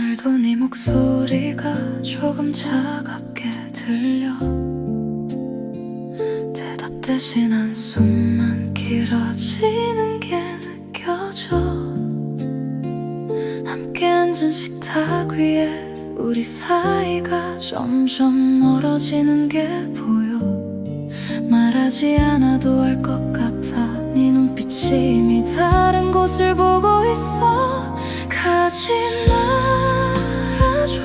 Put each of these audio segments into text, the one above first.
오늘도 네 목소리가 조금 차갑게 들려. 대답 대신 한숨만 길어지는 게 느껴져. 함께 앉은 식탁 위에 우리 사이가 점점 멀어지는 게 보여. 말하지 않아도 알 것 같아. 네 눈빛이 이미 다른 곳을 보고 있어. 가지 말아줘,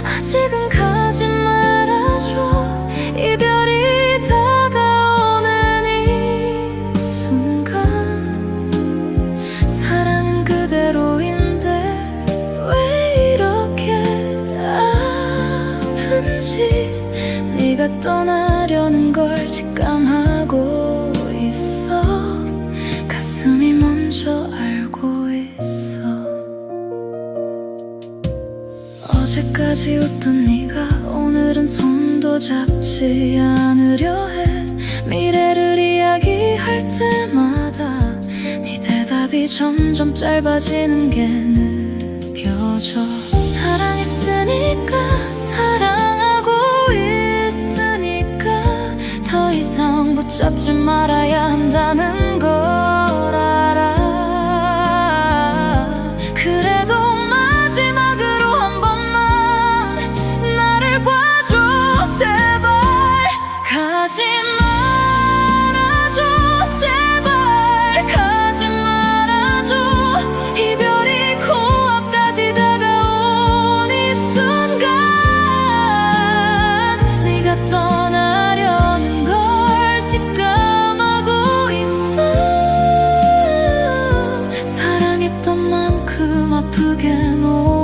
아직은 가지 말아줘. 이별이 다가오는 이 순간 사랑은 그대로인데 왜 이렇게 아픈지. 네가 떠나려는 걸 직감하고 있어. 가슴이 먼저 알고 있어. 어제까지 웃던 네가 오늘은 손도 잡지 않으려 해. 미래를 이야기할 때마다 네 대답이 점점 짧아지는 게 느껴져. 사랑했으니까 사랑하고 있으니까 더 이상 붙잡지 말아야 한다는 걸 알아. 그래도 마지막으로 한 번만 나를 봐줘. 제발 가지 말아줘. 제발 가지 말아줘. 이별이 코앞까지 다가온 이 순간 네가 떠나려는 걸 직감하고 있어. 사랑했던 만큼 아프게 놓